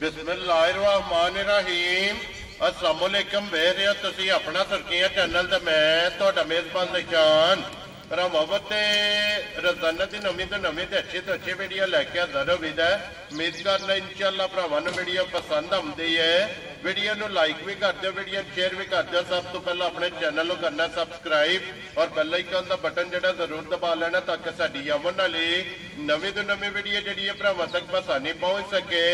बिस्मिल्लाहिर्रहमानिर्रहीम अस्सलामुअलैकुम वे रहे हो तुसी अपना सरकिया चैनल ते मैं तुहाडा मेजबान निशान मोहब्बत रोजाना की नवी तो नवी तो अच्छी वीडियो लैके हाजिर होवीदा है। उम्मीद करना इंशाअल्लाह भरावां नूं वीडियो पसंद आउंदी है। वीडियो नूं लाइक भी कर दो, वीडियो शेयर भी कर दो। सब तो पहले अपने चैनल को करना सबसक्राइब और बेल आइकन का बटन जो जरूर दबा लेना ताकि साडी आवन वाली नवी तो नवी वीडियो जी भरावां तक आसानी पहुँच सके।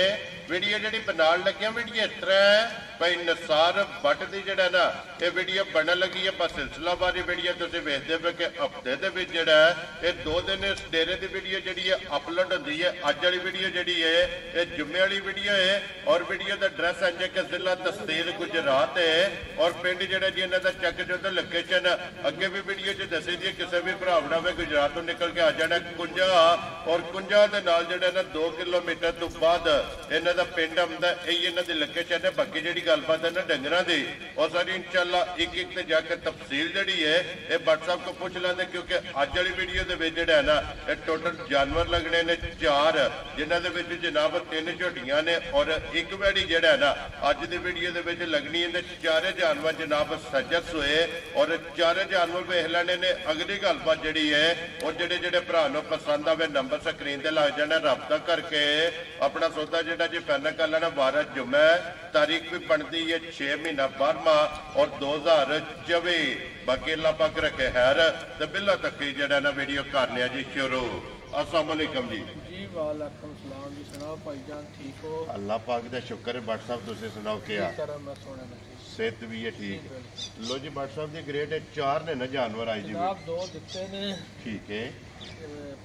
वीडियो जी बनान लगे वीडियो इस तरह है भाई निसार भट्ट की जड़ा ना ये वीडियो बनने लगी है। बस सिलसिलावारी वीडियो तुसीं वेखदे पे कि हफ्ते दे विच जड़ा है ये 2 दिन इस डेरे की वीडियो जी अपलोड होती है। अज वाली वीडियो जी है ये जुम्मे वाली वीडियो है और वीडियो का एड्रैस है कि जिला तहसील गुजरात है और पिंड जड़ा जी इन्हां दा चक जो लोकेशन अगे भी वीडियो च दसी दी किसी भी भरावना में गुजरात तो निकल के आ जाना कुंजा और कुंजा के नाल जड़ा ना 2 किलोमीटर तो बाद इन्हां दा पिंड आउंदा यही इन्हां दी लोकेशन है। बाकी जी गलबात है ना डंगरां दी और सारी इंशाअल्लाह एक एक ते जाके तफसील जी है ये व्हाट्सएप को पूछ लेंगे क्योंकि अज वाली वीडियो के है ना ये टोटल जानवर लगने ने 4 जिन्हों के जनाब 3 झोटियां ने और एक वैड़ी जड़ा है ना अज की वीडियो के लगनी है। 4 जानवर जनाब सजस हुए और 4 जानवर वेख लेने ने। अगली गलबात जी है और जेडे जेडे भरा पसंद आवे नंबर स्क्रीन से लग जाना रबता करके अपना सौदा जो जी फाइनल कर लेना। 12 जुम्मे तारीख भी बनती है 6 महीना 12वां और 2024। बाकी अल्लाह पाक रखे खैर तो बिल्ला तक ही जड़ा ना वीडियो करने जी शुरू। अस्सलाम वालेकुम जी। जी वालेकुम सलाम जी। सुनाओ भाईजान ठीक हो? अल्लाह पाक दा शुक्र है। भट्ट साहब तुसीं सुनाओ क्या मैं सोने सेहत भी है ठीक। लो जी भट्ट साहब दी ग्रेड 4 ने ना जानवर आई जी जनाब 2 दिते ने। ठीक है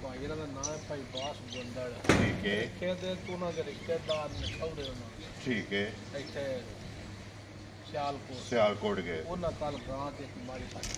भाई दा नाम है भाई बास गोंदड़। ठीक है कहते तू ना के रिश्तेदार ने खौड़े होना। ठीक है इथे सियालकोट गए उन्हां कल गां ते हमारी साथी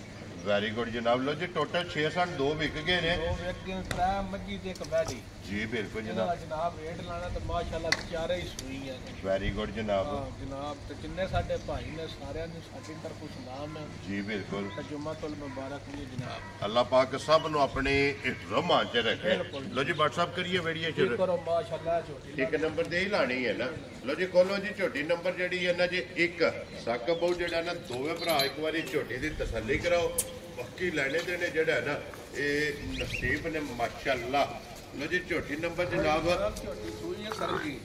वेरी गुड जनाब। लो जी टोटल 6 2 विक गए ने। 2 व्यक्ति 3 मज्जी ते 1 बैठी जी बिल्कुल जनाब। जनाब जनाब रेट लाना तो माशाल्लाह 4 ही सुई है। वेरी गुड जनाब। हां जनाब ते जिन्ने साडे भाई ने सारे नु साडी तरफ सलाम है जी बिल्कुल। जुम्मतुल मुबारक जी जनाब। अल्लाह पाक सब नु अपने रहमान च रखे। लो जी व्हाट्सएप करिए वीडियो शुरू करो माशाल्लाह झोटी एक नंबर दे ही लानी है ना। लो जी खोलो जी झोटी नंबर जी है ना जी 1 सक बहु जड़ा ना दोवे भरा एक बारी झोटी की तसल्ली कराओ। बाकी लेने देने जड़ा है ना ये नसीब ने माशाल्लाह। लो जी झोटी नंबर जनाब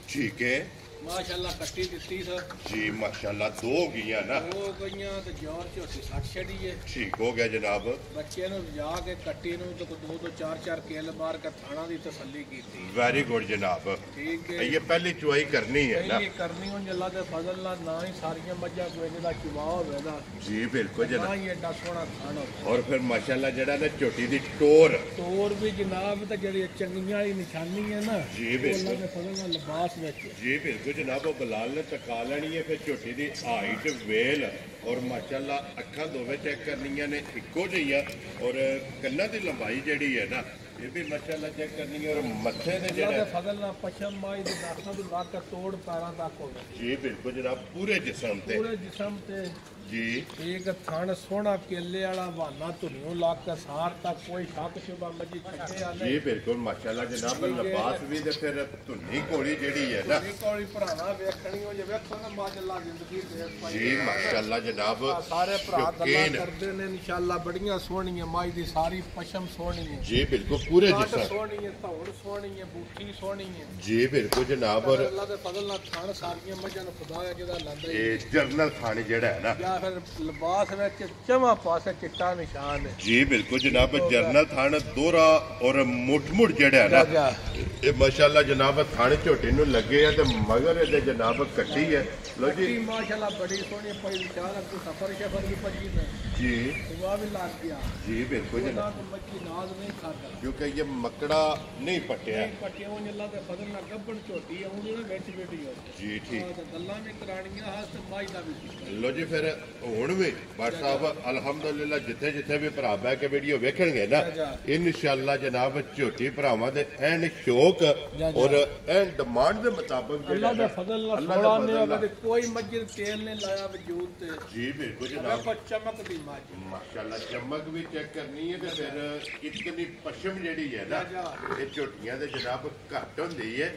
ठीक है माशाल्लाह कट्टी दित्ती सर जी माशाल्लाह 2 हो गई ना। 2 गईयां ते जोर झोटी 60 छड़ी है। ठीक हो गया जनाब। बच्चे नु जा के कट्टी नु तो 2 4 किल मार के थाना दी तसल्ली कीती। वेरी गुड जनाब। ठीक है ये पहली चुआई करनी है ना। ये करनी हुन अल्लाह दे फजल नाल ना ही सारियां मज्जा कोई दा चुवा होवेगा जी बिल्कुल जनाब। ना ये एडा सोहना थाना और फिर माशाल्लाह जड़ा ना झोटी दी टोर भी जनाब ते जेड़ी चंगियां वाली निशानी है ना जी बिल्कुल अल्लाह दे फजल नाल लिबास विच जी बिल्कुल जनाब। वो बलाल ने तका लेनी है फिर झोटी की हाइट वेल और माशाल्लाह अखा दोवे चेक करनिया ने इको जी और कन्ना की लंबाई जी है ना ये भी माशाल्लाह चेक करनी है। और मथे ने जेड़ा फजल ना पशम माई दी दाखना दी लाक तोड़ पैरां तक हो गए जी बिल्कुल जनाब पूरे जिस्म ते जी एक थान सोहना केले वाला बहाना धुनियों लाग के सार तक कोई शक शुबा मजी छड्डे आले जी बिल्कुल माशाल्लाह जनाब। लिबास भी ते फिर धुनी घोड़ी जेड़ी है ना घोड़ी भराना वेखनी हो जे वेखो ना माशाल्लाह जिंदगी दे जी माशाल्लाह जनाब। सारे भरा गल्लां करदे ने इंशाल्लाह बड़ियां सोहणियां माई दी सारी पशम सोहनी है जी बिल्कुल पूरे जिस्म सोहनी है धौड़ सोहनी है बूठी सोहनी है जी बिल्कुल जनाब। और अल्लाह दे फजल नाल थान सारियां मज्जां नु खुदा है जेदा लांदा ये जर्नल थान जेड़ा है ना फिर लिबास में चमा पासे चिट्टा निशान है जी बिल्कुल जनाब। जर्नल थान दोहरा और मुठ जड़ा है ना ये माशाल्लाह जनाब थान झोटी नु लगे है ते मगर ये जनाब कट्टी है। लो जी माशाल्लाह बड़ी सोहनी पई विचार को सफर शफर की पजी में जी हुआ भी लाग गया जी बिल्कुल जनाब। मच्छी नाज नहीं खाता क्योंकि ये मकड़ा नहीं पटिया पटिया वो अल्लाह दे फजल नाल गब्बड़ झोटी आउंदी ना बेच बेटी हो जी ठीक गल्लां भी कराणियां हां ते माई दा भी। लो जी फिर हुण भी भट्ट साहब अलहमदुलिल्लाह जिथे जिथे भी भरा बह के वीडियो वेखणगे ना इंशाअल्लाह जनाब झोटी भरावां दे एन शौक थोक और एंड डिमांड के मुताबिक अल्लाह का फजल सोला ने अगर कोई मस्जिद तेल ने लाया वजूद ते जी बिल्कुल जनाब पर चमक दी माशाल्लाह चमक भी चेक करनी है ते फिर इतनी पश्चिम जेड़ी है ना ये झोटियां दे जनाब घट होंदी है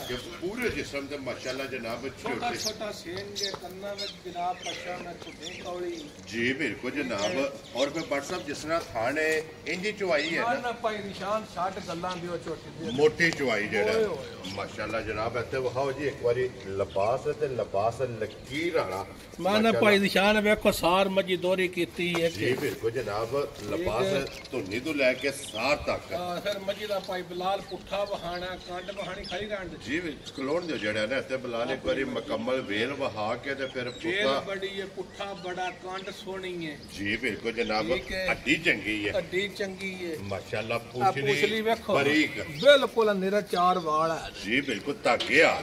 कि पूरे जिस्म ते माशाल्लाह जनाब छोटा छोटा सेन के कन्ना में जनाब पश्चिम में छुपे कौड़ी जी बिल्कुल जनाब और फिर बट साहब जिस तरह थाने इंजी चुवाई है ना भाई निशान 60 गल्लां दी छोटी मोटी चुवाई जेड़ा माशाल्लाह जनाब इत्थे वखाओ जी एक बारी लिबास ते लिबास लकीर वाला माना भाई निशान वेखो सार मजी दोरी कीती है जी बिल्कुल जनाब लिबास धुनी तो लेके सार तक फिर मजी दा भाई बिलाल पुठा वहाना कंड वहानी खाई रहन जी कलोन जो जेड़ा ना इत्थे बिलाल एक बारी मुकम्मल वेल वहा के ते फिर वेल बड़ी है पुठा बड़ा कंड सोनी है जी बिल्कुल जनाब हड्डी चंगी है हड्डी चंगी है माशाल्लाह पूछली वेखो बारीक बिल्कुल निरा चार वाल है जी बिल्कुल धागे आ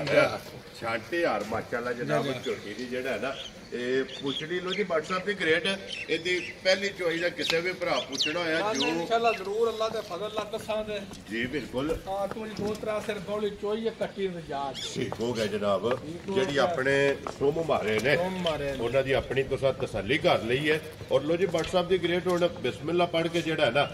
छांटे यार माशाल्लाह जनाब झोटी दी जेड़ा है ना पुछड़ी लो जी व्हाट्सएप की ग्रेट ਇਹਦੀ ਪਹਿਲੀ ਚੋਈ ਦਾ ਕਿਸੇ ਵੀ ਭਰਾ ਪੁੱਛਣਾ ਹੋਇਆ ਜੋ ਇਨਸ਼ਾਅੱਲਾ ਜ਼ਰੂਰ ਅੱਲਾਹ ਦੇ ਫਜ਼ਲ ਨਾਲ ਦੱਸਾਂਗੇ ਜੀ ਬਿਲਕੁਲ ਹਾਂ ਤੂੰ ਦੋ ਤਰ੍ਹਾਂ ਸਿਰ ਬੌਲੀ ਚੋਈ ਹੈ ਕੱਟੀ ਰਜਾਤ ਠੀਕ ਹੋ ਗਿਆ ਜਨਾਬ ਜਿਹੜੀ ਆਪਣੇ ਸੋਮ ਮਾਰੇ ਨੇ ਉਹਨਾਂ ਦੀ ਆਪਣੀ ਤੁਸੀਂ ਤਸੱਲੀ ਕਰ ਲਈ ਹੈ ਔਰ ਲੋ ਜੀ WhatsApp ਦੀ ਗ੍ਰੇਟ ਹੁਣ ਬਿਸਮਿਲ੍ਲਾ ਪੜ੍ਹ ਕੇ ਜਿਹੜਾ ਨਾ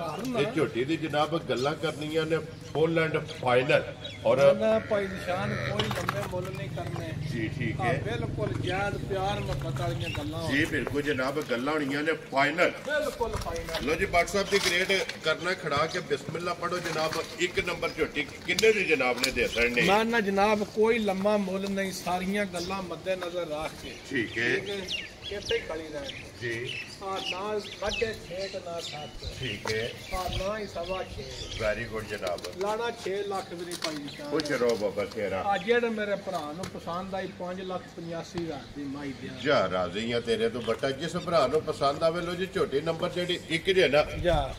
ਇਹ ਝੋਟੀ ਦੀ ਜਨਾਬ ਗੱਲਾਂ ਕਰਨੀਆਂ ਨੇ ਫੁੱਲ ਐਂਡ ਫਾਈਨਲ ਔਰ ਨਾ ਭਾਈ ਨਿਸ਼ਾਨ ਕੋਈ ਲੰਬੇ ਮੁੱਲ ਨਹੀਂ ਕਰਨੇ ਜੀ ਠੀਕ ਹੈ ਬਿਲਕੁਲ ਜਾਇਜ਼ ਪਿਆਰ ਮੁਹੱਬਤ ਵਾਲੀਆਂ ਗੱਲਾਂ ਜੀ ਬਿਲਕੁਲ ਜਨਾਬ ਗੱਲਾਂ ਹੋਣੀਆਂ ਨੇ ਫਾਈਨਲ ਬਿਲकुल फाइनल लो जी WhatsApp की ग्रेड करना खड़ा के बिस्मिल्लाह पढ़ो जनाब एक नंबर झोटी किन्ने दी जनाब ने दे सकने ना जनाब कोई लम्मा मुल नहीं सारियां गल्लां मद्दे नजर रख के ठीक है कितने खड़ी रहे जी हां ना 6.5 ना 7 ठीक है हां ना ही 6.5 वेरी गुड जनाब लाना 6 लाख भी नहीं पाई निशान खुश रहो बाबा तेरा आ जेड़े मेरे भरा नु पसंद आई 5,85,000 दी माई दिया जा राजी हां तेरे तो बट्टा जिस भरा नु पसंद आवे लो जी झोटी नंबर जेडी एक जे ना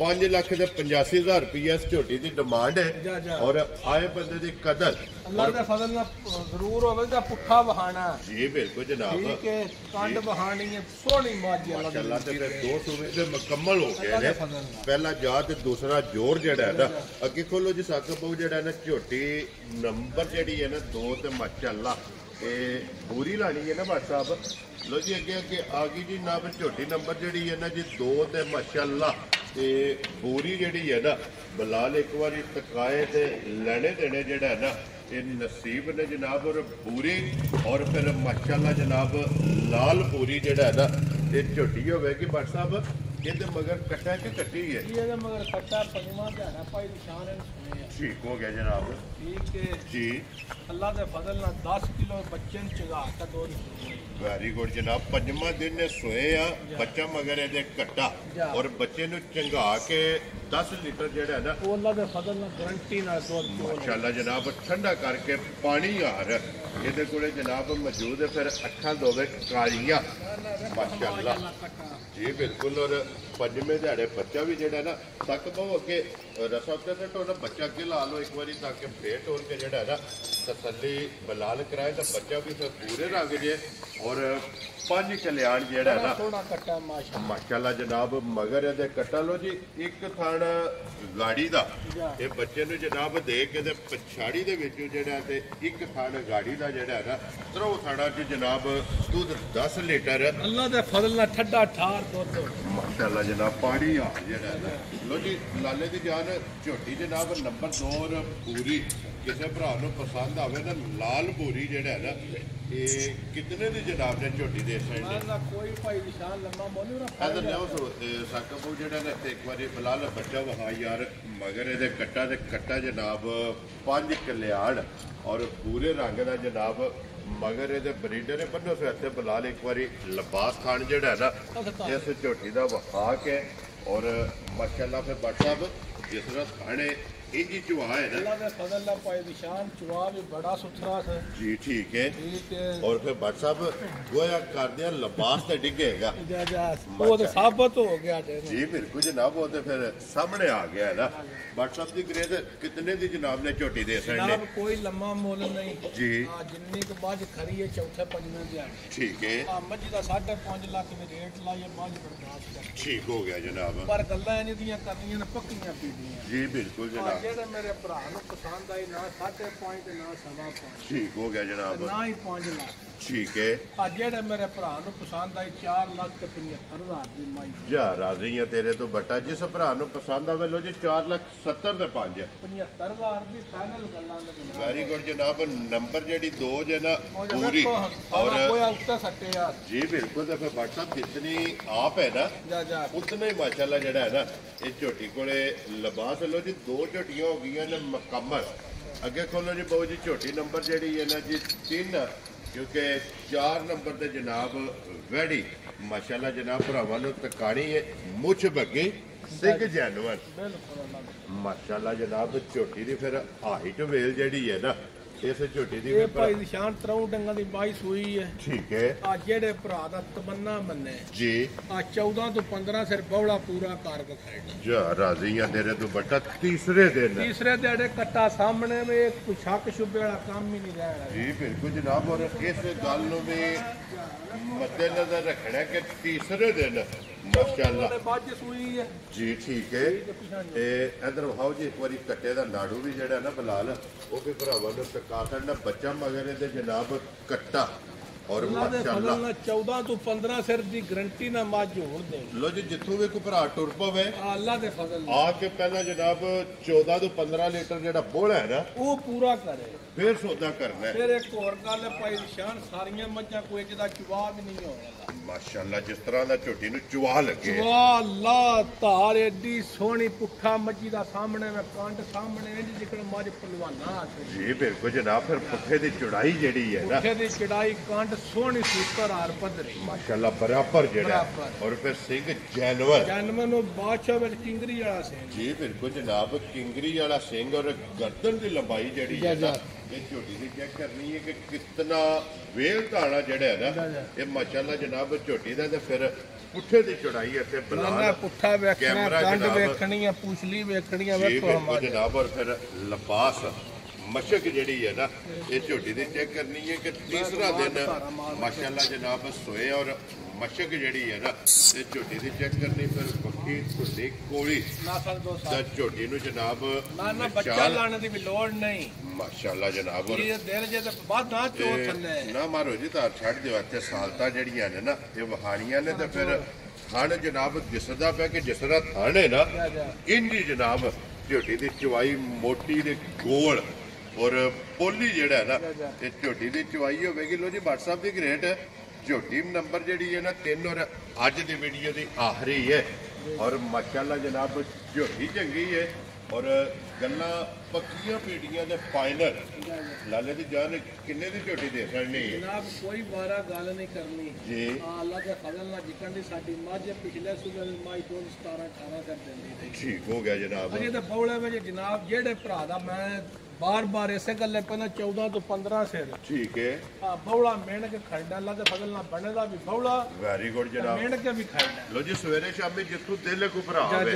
5 लाख ते 85,000 रुपया इस झोटी दी डिमांड है और आए बंदे दी कदर अल्लाह दे फजल नाल जरूर होवेगा पुठा वहाना जी बिल्कुल जनाब ठीक है कंड वहानी है सोहनी माजी माशाल्लाह ते फिर दो सूबे दे मुकम्मल हो गए ने पहला जा ते दूसरा जोर जेड़ा है ना अगे खोलो जी साकब बहु जेड़ा है ना झोटी नंबर जेडी है ना 2 ते माशाल्लाह ए पूरी लानी है ना WhatsApp लो जी अगे अगे आ गई जी ना झोटी नंबर जेडी है ना जी 2 ते माशाल्लाह ते पूरी जेडी है ना बलाल एक बार तकाए ते लेने देने जेड़ा है ना ये नसीब ने जनाब और पूरी और फिर माशाल्लाह जनाब लाल पूरी जेड़ा है ना ये झोटी होगी भट्ट साहब ये मगर कट्टा के कट्टी है ये मगर कट्टा पंजवा ध्याड़ा भाई निशान है ठीक हो गया जनाब ठीक है जी अल्लाह के फजल ना 10 किलो बच्चे चंगा का दो वेरी गुड जनाब पंजवा दिन ने सोए आ बच्चा मगर ये कट्टा और बच्चे नु चंगा के 10 लीटर जेड़ा है ना वो अल्लाह के फजल ना गारंटी ना दूध माशाल्लाह जनाब ठंडा करके पानी यार ये कोले जनाब मौजूद है फिर अखा दोवे कालियां माशाल्लाह जी बिल्कुल और पंजवें दिहाड़े बच्चा भी जेड़ा ना तक बहु अगे रसा उत्ते से तो बच्चा अगे ला लो एक बारी ताकि पेट होल के जेड़ा है ना तसल्ली बलाल कराए तो बच्चा भी फिर पूरे रंग जे और 5 कल्याण जेड़ा है ना माशाल्लाह जनाब मगर ये कट्टा लो जी एक थान गाड़ी दा ये बच्चे नु जनाब दे के ते पछाड़ी दे विच जेड़ा ते एक थान गाड़ी दा जेड़ा है ना त्रो थाना च जनाब दूध 10 लीटर अल्लाह दे फजल नाल ठड्डा ठार दुध माशाल्लाह जनाब पानी आ जेड़ा है ना लो जी लाले दी जान झोटी जनाब नंबर 2 और पूरी किसी भरा नु पसंद आवे ना लाल पूरी जेड़ा है ना ये कितने दी जनाब ने झोटी दे सकदे ना कोई भाई निशान लम्मा मोनी रा अदर लियो सो साकबो जेड़ा ना एक बारी बलाल बच्चा वहा यार मगर ये कट्टा जनाब 5 कल्याण और पूरे रंग दा जनाब मगर ये ब्रीडर ने बन्नो से इत्थे बलाल एक बारी लिबास खान जेड़ा है ना इस झोटी दा वहा के और माशाल्लाह फिर बट साहब जिस तरह खाने इंजी चुहा है ना अल्लाह के फजल नाल भाई निशान चुहा भी बड़ा सुथरा है जी ठीक है और फिर भट्ट साहब गोया कर दिया लिबास ते डिगेगा वो तो साबित हो गया जी बिल्कुल जनाब वो तो फिर सामने आ गया है ना भट्ट साहब की ग्रेड कितने दी जनाब ने झोटी दे सकते जनाब कोई लम्मा मोल नहीं जी जिन्नी के बाद खरी है चौथे पंजवें दिहाड़े ठीक है मजी का 5.5 लाख में रेट लाइए बाद बर्दाश्त कर ठीक हो गया जनाब पर गल्लां इन्हीं दियां करनियां ने पक्कियां पीड़ियां जी बिल्कुल जनाब ਜਿਹੜੇ ਮੇਰੇ ਭਰਾ ਨੂੰ ਪਸੰਦ ਆਈ ਨਾ 5.5 ਤੇ ਨਾ 5.5 ਠੀਕ ਹੋ ਗਿਆ ਜਨਾਬ ਨਾ ਹੀ 5 ਲੱਖ ਠੀਕ ਹੈ ਆ ਜਿਹੜੇ ਮੇਰੇ ਭਰਾ ਨੂੰ ਪਸੰਦ ਆਈ 4,75,000 ਦੀ ਮਾਈ ਜਾ ਰਾਜ਼ੀ ਆ ਤੇਰੇ ਤੋਂ ਬਟਾ ਜਿਸ ਭਰਾ ਨੂੰ ਪਸੰਦ ਆਵੇ ਲੋ ਜੀ 4,70,000 ਦੇ 5 75,000 ਦੀ ਫਾਈਨਲ ਗੱਲਾਂ ਦੇ ਵੈਰੀ ਗੁੱਡ ਜਨਾਬ ਨੰਬਰ ਜਿਹੜੀ 2 ਜੇ ਨਾ ਪੂਰੀ और कोई अंतर सट्टे यार जी बिल्कुल तो फिर भाट साहब जितनी आप है ना जा जा उतना ही माशाल्लाह जड़ा है ना ये झोटी कोले लिबास लो जी 2 झोटियां हो गई ने मुकम्मल अगे खोलो जी बहु जी झोटी नंबर जड़ी है ना जी 3 क्योंकि 4 नंबर ते जनाब वैड़ी माशाल्लाह जनाब भरावां नूं तकाणी है मुछ बगे सिंह जानवर माशाल्लाह जनाब झोटी दी फिर हाइट वेल जड़ी है ना इस झोटी दी ये भाई निशान 3 डंगा दी बाई सूई है ठीक है आ जेड़े भरा दा तमन्ना मन्ने जी आ 14 तो 15 सिर बौड़ा पूरा कार बखाड़ना जा राजियां तेरे तो बटा तीसरे दिहाड़े कट्टा सामने में एक शक शुबे वाला काम ही नहीं रहा जी बिल्कुल जनाब और इस गल नूं भी मद्देनजर रखना कि तीसरे दिन माशाल्लाह बाज सूई है जी ठीक है ते इधर विखाओ जी एक बारी कट्टे दा नाड़ू भी जेड़ा ना बिलाल वो भी भरावां नूं टका करना बच्चा मगर दे जनाब कट्टा और माशाल्लाह 14 तो 15 सिर दी गारंटी ना माज होण दे लो जी जिथों भी कोई भरा टुर पवे अल्लाह दे फजल आके पहला जनाब 14 तो 15 लीटर जेड़ा बोला है ना वो पूरा करे फिर सौदा करना है फिर एक और गल है भाई निशान सारियां मज्जां कोई जदा जवाब नहीं होगा माशाल्लाह जिस तरह दा झोटी नु चुवा लगे वाह अल्लाह तार एडी सोहनी पुट्ठा मज्जी दा सामने में कांड सामने इंज जिकड़ मज पहलवाना जी बिल्कुल जनाब फिर पुट्ठे दी चौड़ाई जेड़ी है ना पुट्ठे दी चढ़ाई कांड सोहनी सुपर हार पदरी माशाल्लाह बराबर जेड़ा और फिर सिंह जानवर नु बादशाह विच किंगरी वाला सिंह जी बिल्कुल जनाब किंगरी वाला सिंह और गर्दन की लंबाई जेड़ी है ना ये झोटी दी चेक करनी है कि कितना वेल धाना जेड़ा है ना ये माशाल्लाह जनाब झोटी दा ते फिर पुट्ठे दी चौड़ाई है ना पुट्ठा वेखना कांड वेखनी है पूछली वेखनी है वेखो हमारे जनाब और फिर लबास मशक जड़ी है ना ये झोटी दी चेक करनी है कि तीसरा दिन माशाल्लाह जनाब सोए और मशक जड़ी है ना ये झोटी दी चेक करनी फिर बखी खुली कोली झोटी नु जनाब ना बच्चा लाने दी भी लोड़ नहीं माशाल्लाह जनाब ये देर जे ते बाद ना चो थल्ले ना मारो जी तार छड़ दियो इत्थे सालता जड़ियां ने ना ये वहाड़ियां ने ते फिर थान जनाब दिसदा पे कि जिस तरह थान है ना इंजी जनाब झोटी दी चवाई मोटी दे गोल और पोली जेड़ा है ना ये झोटी दी चवाई होगी लो जी व्हाट्सएप दी ग्रेट झोटी नंबर जड़ी है ना 3 और अज दी वीडियो दी आखिरी है और माशाल्लाह जनाब झोटी चंगी है और गल्ला पक्कियां पीड़ियां दे फाइनल लाले दी जान किन्ने दी झोटी दे सकनी है जनाब कोई बारा गल नहीं करनी जी अल्लाह के फजल नाल जिकन दी साडी मझ पिछले सूबे दी माई 17 18 कर देंदी थी ठीक हो गया जनाब अजे ते बौले में जनाब जेड़े भरा दा मैं बार बार ऐसे गल पहले 14 तो 15 सिर ठीक है हां बौला मेहनत के खड़ना अल्लाह के फजल नाल बनेदा भी बौला वेरी गुड जनाब मेहनत के भी खड़ना लो जी सवेरे शामी जिथों दिल को भरा होवे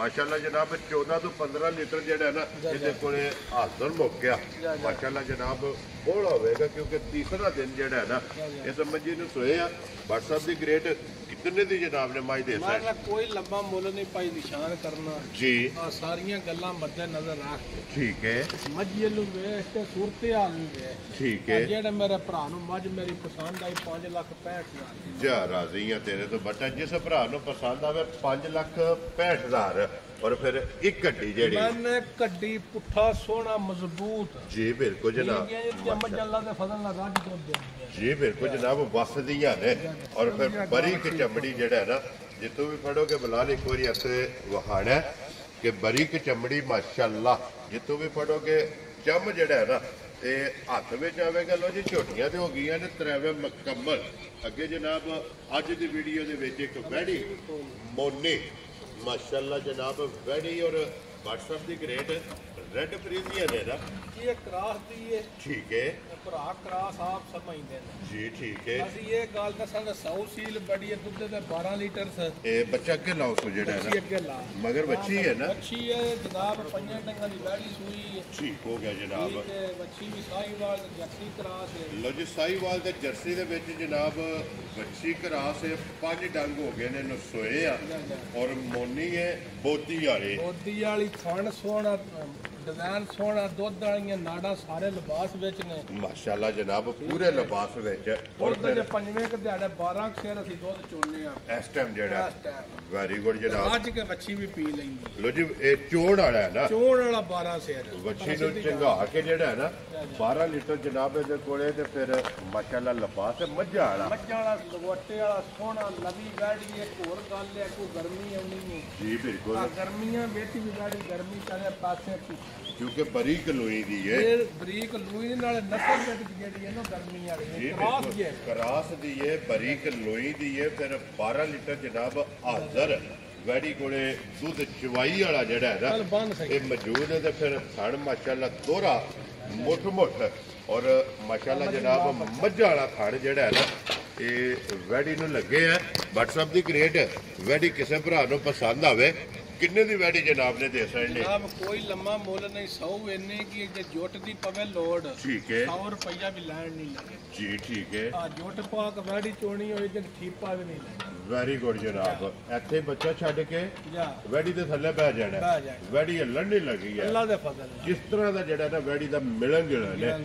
माशाल्लाह जनाब 14 तो 15 लीटर जेड़ा ना इहदे कोले हाजर मुक गया माशाल्लाह जनाब बोला होवेगा क्योंकि तीसरा दिन जेड़ा है ना इस मंजी नु सोए आ व्हाट्सएप दी ग्रेट कितने दी जनाब ने माई दे मैं कोई लंबा मुल नहीं पाई निशान करना जी आ सारियां गल्लां मद्दे नजर रख के ठीक है मज्जी नु वेख ते सूरते हाल नु वेख ठीक है जेड़ा मेरे भरा नु मज मेरी पसंद आई 5,65,000 जा राजी है तेरे तो बटा जिस भरा नु पसंद आवे 5,65,000 और फिर एक कड्डी जेड़ी मैंने कड्डी पुट्ठा सोना मजबूत जी बिल्कुल जनाब मज अल्लाह दे फजल नाल राज कर दे जी बिल्कुल जनाब वसदियां ने और फिर बरीक चमड़ी जेड़ा है ना जितों भी फड़ोगे बिलाल एक बारी ऐसे वहाड़ा कि बरीक चमड़ी माशाल्लाह जितों भी फड़ोगे चम जेड़ा है ना ते हथ विच आवेगा लो जी झोटियां ते हो गईयां ने त्रैवे मुकम्मल अगे जनाब अज दी वीडियो दे विच एक वैड़ी मोने माशाल्लाह जनाब वैड़ी और WhatsApp the great red Friesian है ना ये क्रॉस दी है ठीक है ਭਰਾ ਕਰਾਸ ਆਪ ਸਮਝਦੇ ਨੇ ਜੀ ਠੀਕ ਹੈ ਅਸੀਂ ਇਹ ਗੱਲ ਦੱਸਾਂ ਤਾਂ 100 ਸੀਲ ਬੜੀ ਹੈ ਦੁੱਧ ਦੇ 12 ਲੀਟਰ ਸ ਇਹ ਬੱਚਾ ਅੱਗੇ ਲਾਓ ਸੋ ਜਿਹੜਾ ਹੈ ਬੱਚੀ ਅੱਗੇ ਲਾ ਨਾ ਮਗਰ ਬੱਚੀ ਹੈ ਨਾ ਬੱਚੀ ਹੈ ਜਨਾਬ 5 ਟੰਗਾਂ ਦੀ ਬੈੜੀ ਸੂਈ ਹੈ ਠੀਕ ਹੋ ਗਿਆ ਜਨਾਬ ਠੀਕ ਹੈ ਬੱਚੀ ਵੀ ਸਾਹੀਵਾਲ ਜਰਸੀ ਕਰਾਸ ਹੈ ਲੋ ਜੀ ਸਾਹੀਵਾਲ ਦੇ ਜਰਸੀ ਦੇ ਵਿੱਚ ਜਨਾਬ ਬੱਚੀ ਕਰਾਸ ਹੈ 5 ਡੰਗ ਹੋ ਗਏ ਨੇ ਇਹਨੂੰ ਸੋਏ ਆ ਔਰ ਮੋਨੀ ਹੈ ਬੋਤੀ ਵਾਲੀ ਥਣ ਸੋਹਣਾ ਡਿਜ਼ਾਈਨ ਸੋਹਣਾ ਦੁੱਧ ਵਾਲੀਆਂ ਨਾੜਾਂ ਸਾਰੇ ਲਿਬਾਸ ਵਿੱਚ ਨੇ ਮਾਸ਼ਾਅੱਲਾ ਜਨਾਬ ਪੂਰੇ ਲਿਬਾਸ ਵਿੱਚ ਔਰ ਤੇ ਪੰਜਵੇਂ ਕ ਦਿਹਾੜੇ 12 ਸ਼ੇਰ ਅਸੀਂ ਦੁੱਧ ਚੋਣੇ ਆ ਇਸ ਟਾਈਮ ਜਿਹੜਾ ਵੈਰੀ ਗੁੱਡ ਜਨਾਬ ਅੱਜ ਕੇ ਬੱਚੀ ਵੀ ਪੀ ਲੈਂਦੀ ਲੋ ਜੀ ਇਹ ਚੋਣ ਵਾਲਾ ਹੈ ਨਾ ਚੋਣ ਵਾਲਾ 12 ਸ਼ੇਰ ਬੱਚੀ ਨੂੰ ਚੰਗਾ ਕੇ ਜਿਹੜਾ ਹੈ ਨਾ 12 ਲੀਟਰ ਜਨਾਬ ਇਹਦੇ ਕੋਲੇ ਤੇ ਫਿਰ ਮਾਸ਼ਾਅੱਲਾ ਲਿਬਾਸ ਹੈ ਮੱਝਾਂ ਵਾਲਾ ਲਗੋਟੇ ਵਾਲਾ ਸੋਹਣਾ ਨਵੀਂ ਗਾੜੀ ਇੱਕ ਹੋਰ ਗੱਲ ਹੈ ਕੋਈ ਗਰਮੀ ਆਉਣੀ ਨਹੀਂ ਜੀ ਬਿਲਕੁਲ ਗਰਮੀਆਂ ਬੇਟੀ ਵੀ ਗਾੜੀ ਗਰਮੀ ਚਾਰੇ ਪਾਸੇ ਕਿਉਂਕਿ ਬਰੀਕ ਲੋਈ ਦੀ ਹੈ ਇਹ ਬਰੀਕ ਲੋਈ ਨਾਲ ਨਸਲ ਜਿਹੜੀ ਹੈ ਨਾ ਗਰਮੀ ਵਾਲੀ ਕਰਾਸ ਦੀ ਹੈ ਕਰਾਸ ਦੀ ਹੈ ਬਰੀਕ ਲੋਈ ਦੀ ਹੈ ਫਿਰ 12 ਲੀਟਰ ਜਨਾਬ ਹਾਜ਼ਰ ਵੈੜੀ ਕੋਲੇ ਦੁੱਧ ਚਵਾਈ ਵਾਲਾ ਜਿਹੜਾ ਹੈ ਨਾ ਇਹ ਮੌਜੂਦ ਹੈ ਤੇ ਫਿਰ ਥਣ ਮਾਸ਼ਾਅੱਲਾ ਦੋਹਰਾ ਮੁੱਠ ਔਰ ਮਾਸ਼ਾਅੱਲਾ ਜਨਾਬ ਮੱਝਾਂ ਵਾਲਾ ਥਣ ਜਿਹੜਾ ਹੈ ਨਾ ਇਹ ਵੈੜੀ ਨੂੰ ਲੱਗੇ ਹੈ WhatsApp ਦੀ ਕ੍ਰੇਟ ਵੈੜੀ ਕਿਸੇ ਭਰਾ ਨੂੰ ਪਸੰਦ ਆਵੇ ਕਿੰਨੇ ਦੀ ਵੈੜੀ ਜਨਾਬ ਨੇ ਦੇ ਸਕਦੇ ਜਨਾਬ ਕੋਈ ਲੰਮਾ ਮੁੱਲ ਨਹੀਂ 100 ਇੰਨੇ ਕੀ ਜੇ ਜੁੱਟ ਦੀ ਪਵੇ ਲੋੜ ਠੀਕ ਹੈ 100 ਰੁਪਇਆ ਵੀ ਲੈਣ ਨਹੀਂ ਲੱਗੇ ਜੀ ਠੀਕ ਹੈ ਆ ਜੁੱਟ ਪਾ ਕੇ ਵੈੜੀ ਚੋਣੀ ਹੋਈ ਤੇ ਠੀਪਾ ਵੀ ਨਹੀਂ ਲੈਣਾ ਵੈਰੀ ਗੁੱਡ ਜਨਾਬ ਇੱਥੇ ਬੱਚਾ ਛੱਡ ਕੇ ਜਾ ਵੈੜੀ ਦੇ ਥੱਲੇ ਬਹਿ ਜਾਣਾ ਵੈੜੀ ਹੱਲਣ ਨਹੀਂ ਲੱਗੀ ਹੈ ਅੱਲਾ ਦੇ ਫਜ਼ਲ ਕਿਸ ਤਰ੍ਹਾਂ ਦਾ ਜਿਹੜਾ ਨਾ ਵੈੜੀ ਦਾ ਮਿਲਣ ਗਿਲਣ ਹੈ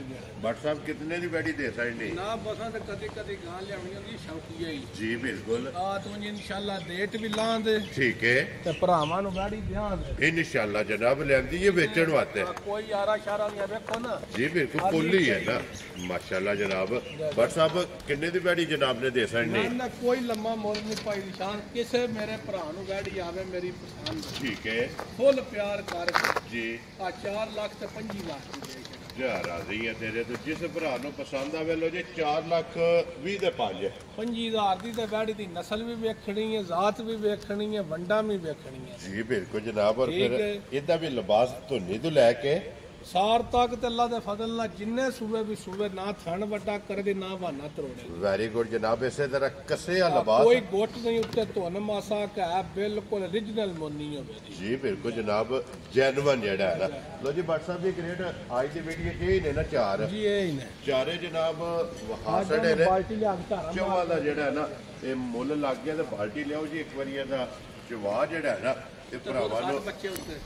WhatsApp ਕਿਤਨੇ ਦੀ ਵੈੜੀ ਦੇ ਸਕਦੇ ਨਾ ਬਸਾਂ ਤੇ ਕਦੀ ਗਾਂ ਲਿਆਉਣੀਆਂ ਦੀ ਸ਼ੌਕੀਆ ਹੀ ਜੀ ਬਿਲਕੁਲ ਆ ਤੂੰ ਇਨਸ਼ਾਅੱਲਾ ਡੇਟ ਵੀ ਲਾਂ ਦੇ ਠੀਕ ਹੈ ਤੇ ਭਰਾਵਾਂ ਨੂੰ ਵੈੜੀ ਧਿਆਨ ਦੇ ਇਨਸ਼ਾਅੱਲਾ ਜਨਾਬ ਲੈਂਦੀ ਹੈ ਵੇਚਣ ਵਾਸਤੇ ਕੋਈ ਯਾਰਾ ਸ਼ਾਰਾ ਨਹੀਂ ਵੇਖੋ ਨਾ ਜੀ ਬਿਲਕੁਲ ਫੁੱਲੀ ਹੈ ਨਾ ਮਾਸ਼ਾਅੱਲਾ ਜਨਾਬ WhatsApp ਕਿੰਨੇ ਦੀ ਵੈੜੀ ਜਨਾਬ ਨੇ ਦੇ ਸਕਦੇ ਨਾ ਕੋਈ ਲੰਮਾ ਮੁੱਲ ਨਹੀਂ ਪਾਈ ਨਿਸ਼ਾਨ ਕਿਸੇ ਮੇਰੇ ਭਰਾ ਨੂੰ ਵੈੜੀ ਆਵੇ ਮੇਰੀ ਪਸੰਦ ਠੀਕ ਹੈ ਫੁੱਲ ਪਿਆਰ ਕਰ ਜੀ ਆ 4 ਲੱਖ ਤੇ 25 ਲੱਖ ਦੀ ਦੇ ਕੇ ਜਾ ਰਾਜ਼ੀ ਹੈ ਤੇਰੇ ਤੋਂ ਜਿਸ ਭਰਾ ਨੂੰ ਪਸੰਦ ਆਵੇ ਲੋ ਜੀ 4 ਲੱਖ 20 ਦੇ 5 25,000 ਦੀ ਤੇ ਵੈੜੀ ਦੀ ਨਸਲ ਵੀ ਵੇਖਣੀ ਹੈ ਜ਼ਾਤ ਵੀ ਵੇਖਣੀ ਹੈ ਵੰਡਾ ਵੀ ਵੇਖਣੀ ਹੈ ਜੀ ਬਿਲਕੁਲ ਜਨਾਬ ਔਰ ਫਿਰ ਇਹਦਾ ਵੀ ਲਿਬਾਸ ਧੁੰਨੀ ਤੋਂ ਲੈ ਕੇ ਸਾਰ ਤੱਕ ਤੇ ਅੱਲਾ ਦੇ ਫਜ਼ਲ ਨਾਲ ਜਿੰਨੇ ਸੂਬੇ ਵੀ ਸੂਬੇ ਨਾ ਥਣ ਵੱਡਾ ਕਰਦੇ ਨਾ ਬਹਾਨਾ ਤਰੋੜੇ ਵੈਰੀ ਗੁੱਡ ਜਨਾਬ ਇਸੇ ਤਰ੍ਹਾਂ ਕੱਸਿਆ ਲਿਬਾਸ ਕੋਈ ਗੁੱਟ ਨਹੀਂ ਉੱਤੇ ਧੁੰਨ ਮਾਸਾ ਕਾ ਬਿਲਕੁਲ origignal ਮੋਨੀ ਹੋਵੇ ਜੀ ਬਿਲਕੁਲ ਜਨਾਬ ਜੈਨੂਅਨ ਜਿਹੜਾ ਹੈ ਨਾ ਲੋ ਜੀ WhatsApp ਦੀ ਗ੍ਰੇਡ ਅੱਜ ਦੀ ਵੀਡੀਓ ਚ ਇਹ ਨੇ ਨਾ ਚਾਰ ਜੀ ਇਹ ਹੀ ਨੇ ਚਾਰੇ ਜਨਾਬ ਹਾਸੜੇ ਨੇ ਬਾਲਟੀ ਲਿਆ ਕੇ ਧਾਰਾਂ ਚਵਾ ਦਾ ਜਿਹੜਾ ਹੈ ਨਾ ਇਹ ਮੁੱਲ ਲੱਗ ਗਿਆ ਤੇ ਬਾਲਟੀ ਲਿਆਓ ਜੀ ਇੱਕ ਵਾਰੀ ਇਹਦਾ ਚਵਾ ਜਿਹੜਾ ਹੈ ਨਾ ਇਹ ਭਰਾਵਾਂ ਨੂੰ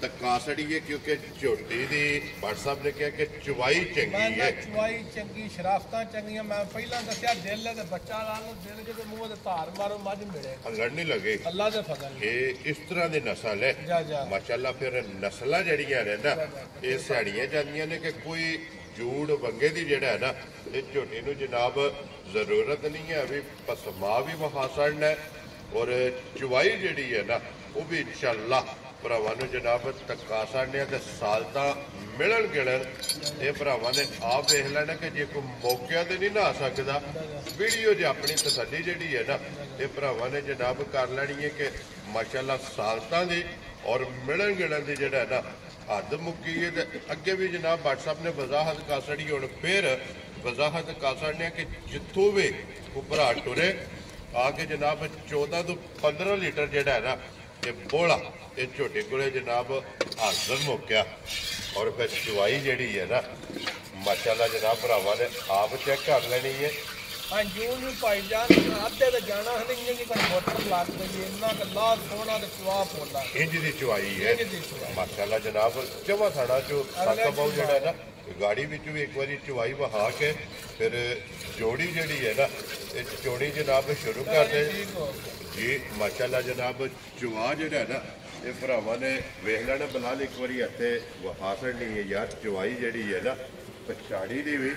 ਤੱਕਾ ਸੜੀਏ ਕਿਉਂਕਿ ਝੋਟੀ ਦੀ WhatsApp ਨੇ ਕਿਹਾ ਕਿ ਚਵਾਈ ਚੰਗੀ ਹੈ ਚਵਾਈ ਚੰਗੀ ਸ਼ਰਾਫਤਾਂ ਚੰਗੀਆਂ ਮੈਂ ਪਹਿਲਾਂ ਦੱਸਿਆ ਦਿਲ ਤੇ ਬੱਚਾ ਲਾ ਲਓ ਦਿਲ ਜਦੋਂ ਮੂੰਹ ਤੇ ਧਾਰ ਮਾਰੋ ਮੱਝ ਮਿਲੇ ਲੜ ਨਹੀਂ ਲੱਗੇ ਅੱਲਾ ਦੇ ਫਜ਼ਲ ਇਹ ਇਸ ਤਰ੍ਹਾਂ ਦੀ ਨਸਲ ਹੈ ਮਾਸ਼ਾਅੱਲਾ ਫਿਰ ਨਸਲਾਂ ਜਿਹੜੀਆਂ ਨੇ ਨਾ ਇਹ ਸਿਆੜੀਆਂ ਜਾਂਦੀਆਂ ਨੇ ਕਿ ਕੋਈ ਜੂੜ ਵੰਗੇ ਦੀ ਜਿਹੜਾ ਹੈ ਨਾ ਇਹ ਝੋਟੀ ਨੂੰ ਜਨਾਬ ਜ਼ਰੂਰਤ ਨਹੀਂ ਹੈ ਵੀ ਪਸਮਾ ਵੀ ਵਹਾ ਸੜਨਾ ਔਰ ਚਵਾਈ ਜਿਹੜੀ ਹੈ ਨਾ ਉਹ ਵੀ ਇਨਸ਼ਾਅੱਲਾ ਭਰਾਵਾਂ ਨੂੰ ਜਨਾਬ ਧੱਕਾ ਸਾੜਨੇ ਤੇ ਸਾਲਤਾਂ ਮਿਲਣ ਗਿਲਣ ਇਹ ਭਰਾਵਾਂ ਨੇ ਆਪ ਵੇਖ ਲੈਣਾ ਕਿ ਜੇ ਕੋਈ ਮੌਕਿਆਂ ਤੇ ਨਹੀਂ ਨਾ ਸਕਦਾ ਵੀਡੀਓ 'ਚ ਆਪਣੀ ਤਸੱਲੀ ਜਿਹੜੀ ਹੈ ਨਾ ਇਹ ਭਰਾਵਾਂ ਨੇ ਜਨਾਬ ਕਰ ਲੈਣੀ ਹੈ ਕਿ ਮਾਸ਼ਾਅੱਲਾ ਸਾਲਤਾਂ ਦੀ ਔਰ ਮਿਲਣ ਗਿਲਣ ਦੀ ਜਿਹੜਾ ਹੈ ਨਾ ਹੱਦ ਮੁੱਕੀ ਹੈ ਤੇ ਅੱਗੇ ਵੀ ਜਨਾਬ WhatsApp ਨੇ ਵਜ਼ਾਹਤ ਕਰ ਛੜੀ ਹੁਣ ਫਿਰ ਵਜ਼ਾਹਤ ਕਰ ਛੜਨੇ ਕਿ ਜਿੱਥੋਂ ਵੀ ਉਹ ਭਰਾ ਟੁਰੇ ਆ ਕੇ ਜਨਾਬ 14 ਤੋਂ 15 ਲੀਟਰ ਜਿਹੜਾ ਹੈ ਨਾ ਇਹ ਬੋਲਾ ਇਹ ਝੋਟੇ ਕੋਲੇ ਜਨਾਬ ਹਾਜ਼ਰ ਮੁੱਕਿਆ ਔਰ ਫਿਰ ਚਵਾਈ ਜਿਹੜੀ ਹੈ ਨਾ ਮਾਸ਼ਾਅੱਲਾ ਜਨਾਬ ਭਰਾਵਾਂ ਨੇ ਆਪ ਚੈੱਕ ਕਰ ਲੈਣੀ ਹੈ ਹਾਂ ਜੂਨ ਨੂੰ ਭਾਈ ਜਾਨ ਅੱਧੇ ਤੇ ਜਾਣਾ ਨਹੀਂ ਕਿ ਕੋਈ ਮੋਟਰ ਲੱਗ ਗਈ ਇੰਨਾ ਗੱਲਾ ਸੋਹਣਾ ਤੇ ਚਵਾਪ ਹੁੰਦਾ ਇੰਜ ਦੀ ਚਵਾਈ ਹੈ ਮਾਸ਼ਾਅੱਲਾ ਜਨਾਬ ਚਵਾ ਸਾੜਾ ਚੋ ਸੱਤ ਬਾਉ ਜਿਹੜਾ ਹੈ ਨਾ ਗਾੜੀ ਵਿੱਚ ਵੀ ਇੱਕ ਵਾਰੀ ਚਵਾਈ ਵਹਾ ਕੇ ਫਿਰ ਜੋੜੀ ਜਿਹੜੀ ਹੈ ਨਾ ਇਹ ਚੋੜੀ ਜਨਾਬ ਸ਼ੁਰੂ ਕਰਦੇ ਜੀ ਮਾਸ਼ਾਅੱਲਾ ਜਨਾਬ ਚਵਾ ਜਿਹੜਾ ਹੈ ਨਾ ਇਹ ਭਰਾਵਾਂ ਨੇ ਵੇਖ ਲੈਣਾ ਬਲਾਲ ਇੱਕ ਵਾਰੀ ਇੱਥੇ ਵਹਾ ਛੜਨੀ ਹੈ ਯਾਰ ਚਵਾਈ ਜਿਹੜੀ ਹੈ ਨਾ ਪਛਾੜੀ ਦੇ ਵੀ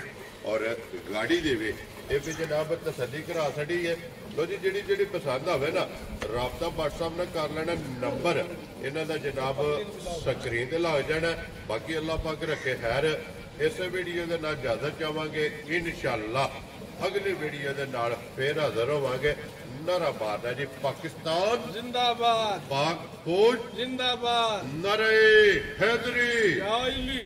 ਔਰ ਗਾੜੀ ਦੇ ਵੀ ਇਹ ਵੀ ਜਨਾਬ ਤਸੱਲੀ ਕਰਾ ਛੜੀ ਹੈ ਲੋ ਜੀ ਜਿਹੜੀ ਪਸੰਦ ਆਵੇ ਨਾ ਰਾਬਤਾ WhatsApp ਨਾਲ ਕਰ ਲੈਣਾ ਨੰਬਰ ਇਹਨਾਂ ਦਾ ਜਨਾਬ ਸਕਰੀਨ ਤੇ ਲੱਗ ਜਾਣਾ ਬਾਕੀ ਅੱਲਾਹ ਪਾਕ ਰੱਖੇ ਖੈਰ ਇਸੇ ਵੀਡੀਓ ਦੇ ਨਾਲ ਇਜਾਜ਼ਤ ਚਾਹਾਂਗੇ ਇਨਸ਼ਾਅੱਲਾ ਅਗਲੀ ਵੀਡੀਓ ਦੇ ਨਾਲ ਫੇਰ ਹਾਜ਼ਰ ਹੋਵਾਂਗੇ ਨਾਰਾ ਮਾਰਨਾ ਜੀ ਪਾਕਿਸਤਾਨ ਜ਼ਿੰਦਾਬਾਦ ਪਾਕ ਫੌਜ ਜ਼ਿੰਦਾਬਾਦ ਨਾਰੇ ਹੈਦਰੀ